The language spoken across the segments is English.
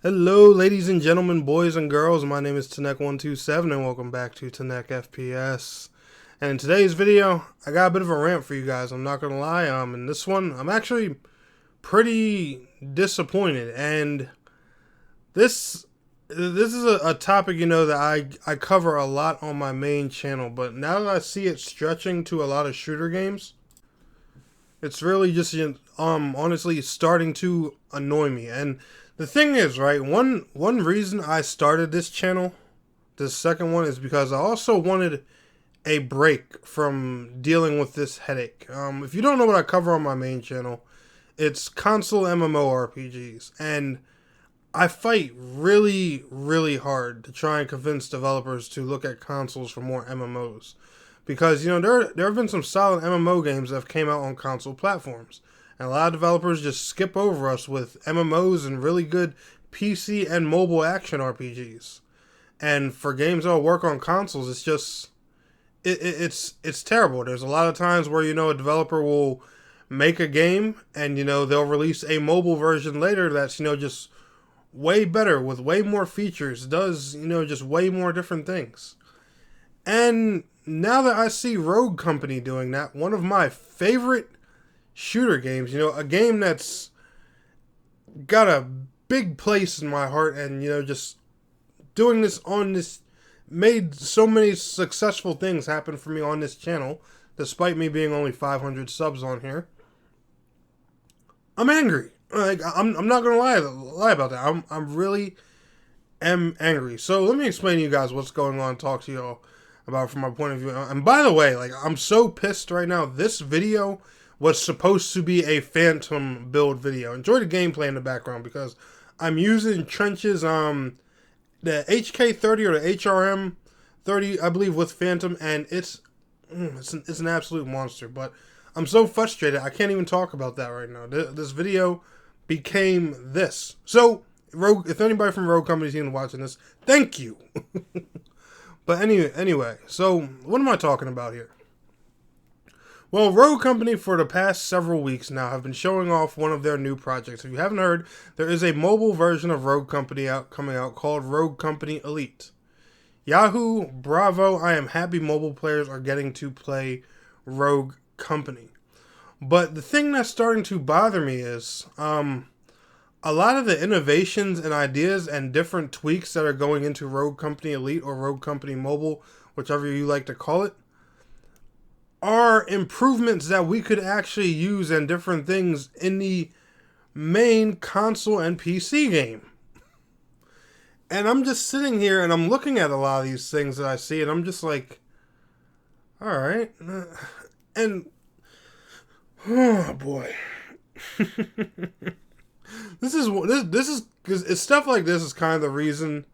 Hello, ladies and gentlemen, boys and girls. My name is Tanek127, and welcome back to Tanek FPS. And in today's video, I got a bit of a rant for you guys. I'm not gonna lie. In this one, I'm actually pretty disappointed. And this is a topic, that I cover a lot on my main channel. But now that I see it stretching to a lot of shooter games, it's really just honestly starting to annoy me. And the thing is, right, one reason I started this channel, this second one, is because I also wanted a break from dealing with this headache. If you don't know what I cover on my main channel, it's console MMORPGs, and I fight really, really hard to try and convince developers to look at consoles for more MMOs. Because, there have been some solid MMO games that have came out on console platforms. And a lot of developers just skip over us with MMOs and really good PC and mobile action RPGs. And for games that work on consoles, it's just it's terrible. There's a lot of times where a developer will make a game and they'll release a mobile version later that's just way better with way more features, does just way more different things. And now that I see Rogue Company doing that, one of my favorite shooter games, a game that's got a big place in my heart, and just doing this on this, made so many successful things happen for me on this channel, despite me being only 500 subs on here. I'm angry. Like, I'm not gonna lie about that. I'm really am angry. So let me explain to you guys what's going on, talk to y'all about from my point of view. And by the way, I'm so pissed right now. This video was supposed to be a Phantom build video. Enjoy the gameplay in the background because I'm using Trench's the HK30 or the HRM30, I believe, with Phantom, and it's an absolute monster. But I'm so frustrated, I can't even talk about that right now. This video became this. So, Rogue, if anybody from Rogue Company is even watching this, thank you. But anyway, so what am I talking about here? Well, Rogue Company for the past several weeks now have been showing off one of their new projects. If you haven't heard, there is a mobile version of Rogue Company coming out called Rogue Company Elite. Yahoo, bravo, I am happy mobile players are getting to play Rogue Company. But the thing that's starting to bother me is a lot of the innovations and ideas and different tweaks that are going into Rogue Company Elite or Rogue Company Mobile, whichever you like to call it, are improvements that we could actually use and different things in the main console and PC game. And I'm just sitting here and I'm looking at a lot of these things that I see and I'm just like, all right. And, oh boy. This is because it's stuff like this is kind of the reason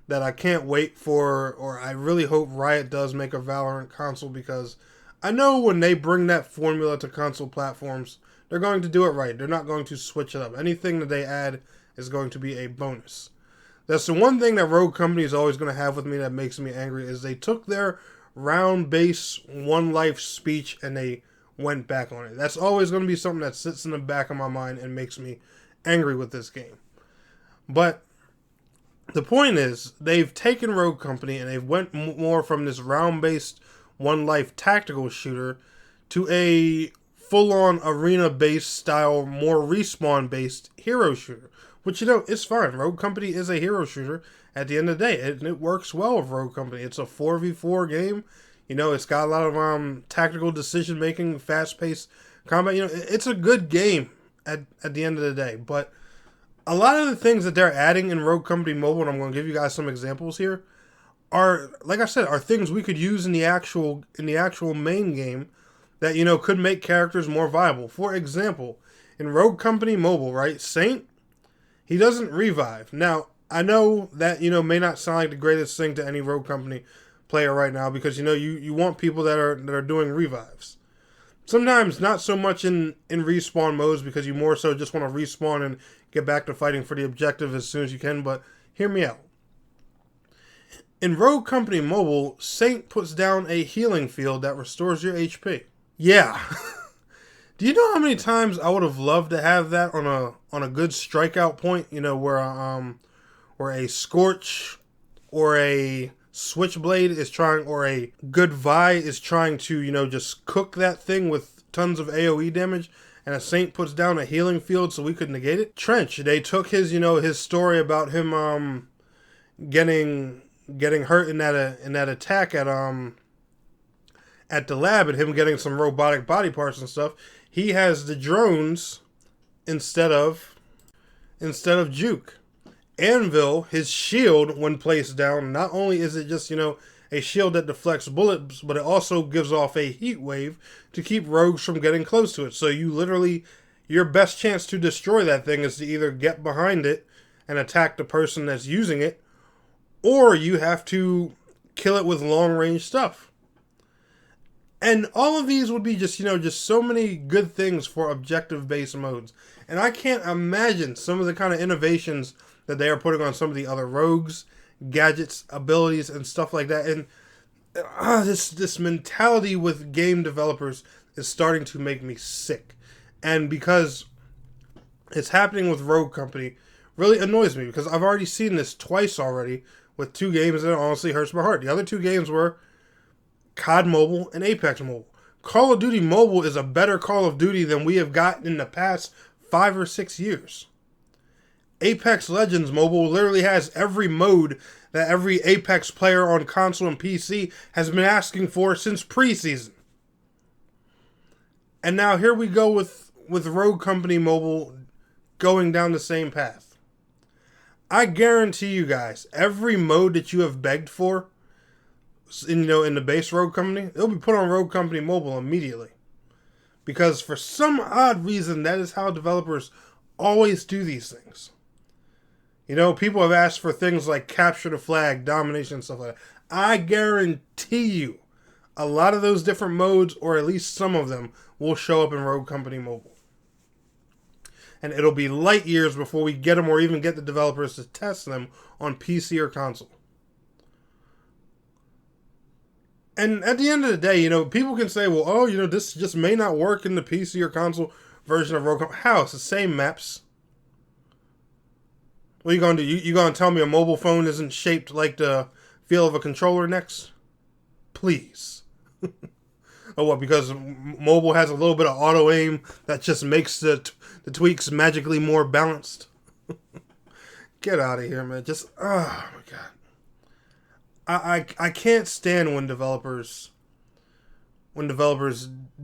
that I can't wait for, or I really hope Riot does make a Valorant console, because I know when they bring that formula to console platforms, they're going to do it right. They're not going to switch it up. Anything that they add is going to be a bonus. That's the one thing that Rogue Company is always going to have with me that makes me angry, is they took their round base one life speech and they went back on it. That's always going to be something that sits in the back of my mind and makes me angry with this game. But the point is, they've taken Rogue Company and they've went more from this round-based one-life tactical shooter to a full-on arena-based style, more respawn-based hero shooter. Which, it's fine. Rogue Company is a hero shooter at the end of the day, and it works well with Rogue Company. It's a 4v4 game. It's got a lot of tactical decision-making, fast-paced combat. It's a good game at the end of the day. But a lot of the things that they're adding in Rogue Company Mobile, and I'm going to give you guys some examples here, are, like I said, are things we could use in the actual main game that, could make characters more viable. For example, in Rogue Company Mobile, right, Saint, he doesn't revive. Now, I know that, may not sound like the greatest thing to any Rogue Company player right now, because, you want people that are doing revives. Sometimes not so much in respawn modes, because you more so just want to respawn and get back to fighting for the objective as soon as you can, but hear me out. In Rogue Company Mobile, Saint puts down a healing field that restores your HP. Yeah. Do you know how many times I would have loved to have that on a good strikeout point, where where a Scorch or a Switchblade is trying, or a good Vi is trying to, you know, just cook that thing with tons of AoE damage, and a Saint puts down a healing field so we could negate it. Trench, they took his, you know, his story about him getting hurt in that attack at the lab, and him getting some robotic body parts and stuff. He has the drones instead of Juke. Anvil, his shield, when placed down, not only is it just, you know, a shield that deflects bullets, but it also gives off a heat wave to keep rogues from getting close to it. So you literally, your best chance to destroy that thing is to either get behind it and attack the person that's using it, or you have to kill it with long-range stuff. And all of these would be just, you know, just so many good things for objective-based modes. And I can't imagine some of the kind of innovations that they are putting on some of the other rogues, gadgets, abilities, and stuff like that. And this mentality with game developers is starting to make me sick. And because it's happening with Rogue Company, really annoys me, because I've already seen this twice already with 2 games, and it honestly hurts my heart. The other 2 games were COD Mobile and Apex Mobile. Call of Duty Mobile is a better Call of Duty than we have gotten in the past 5 or 6 years. Apex Legends Mobile literally has every mode that every Apex player on console and PC has been asking for since preseason. And now here we go with Rogue Company Mobile going down the same path. I guarantee you guys, every mode that you have begged for, in the base Rogue Company, it'll be put on Rogue Company Mobile immediately. Because for some odd reason, that is how developers always do these things. You know, people have asked for things like capture the flag, domination, and stuff like that. I guarantee you, a lot of those different modes, or at least some of them, will show up in Rogue Company Mobile. And it'll be light years before we get them, or even get the developers to test them on PC or console. And at the end of the day, you know, people can say, well, oh, you know, this just may not work in the PC or console version of Rogue Company. How? It's the same maps. What are you going to do? You going to tell me a mobile phone isn't shaped like the feel of a controller next? Please. Oh, what? Because mobile has a little bit of auto-aim that just makes the tweaks magically more balanced? Get out of here, man. Just, oh my God. I can't stand when developers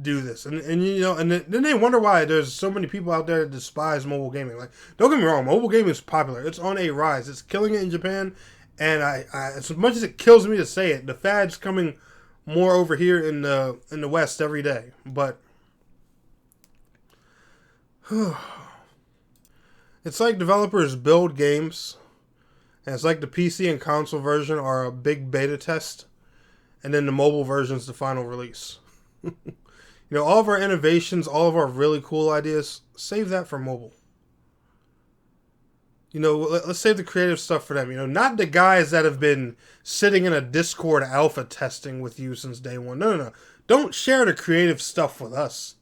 do this, and you know, and then they wonder why there's so many people out there that despise mobile gaming. Like, don't get me wrong, mobile gaming is popular. It's on a rise. It's killing it in Japan, and I as much as it kills me to say it, the fad's coming more over here in the West every day. But it's like developers build games, and it's like the PC and console version are a big beta test, and then the mobile version is the final release. You know, all of our innovations, all of our really cool ideas, save that for mobile. You know, let's save the creative stuff for them. You know, not the guys that have been sitting in a Discord alpha testing with you since day one. No. Don't share the creative stuff with us.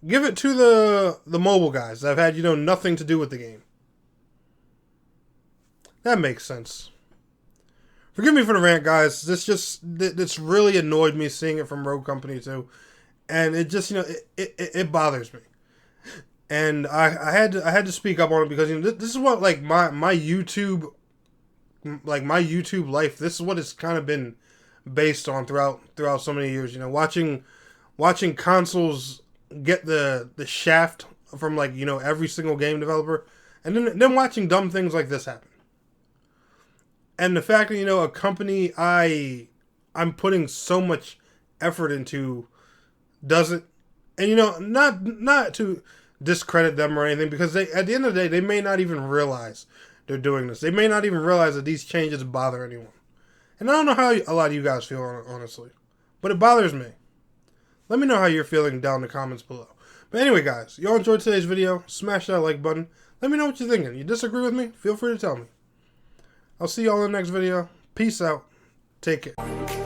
Give it to the mobile guys that have had, you know, nothing to do with the game. That makes sense. Forgive me for the rant, guys. This really annoyed me seeing it from Rogue Company too, and it just, you know, it bothers me, and I had to speak up on it, because, you know, this is what, like, my YouTube life. This is what it's kind of been based on throughout so many years. You know, watching consoles get the shaft from, like, you know, every single game developer, and then watching dumb things like this happen. And the fact that, you know, a company I'm putting so much effort into doesn't, and, you know, not to discredit them or anything, because they, at the end of the day, they may not even realize they're doing this. They may not even realize that these changes bother anyone. And I don't know how a lot of you guys feel, honestly, but it bothers me. Let me know how you're feeling down in the comments below. But anyway, guys, y'all enjoyed today's video, smash that like button. Let me know what you're thinking. You disagree with me? Feel free to tell me. I'll see y'all in the next video. Peace out. Take care.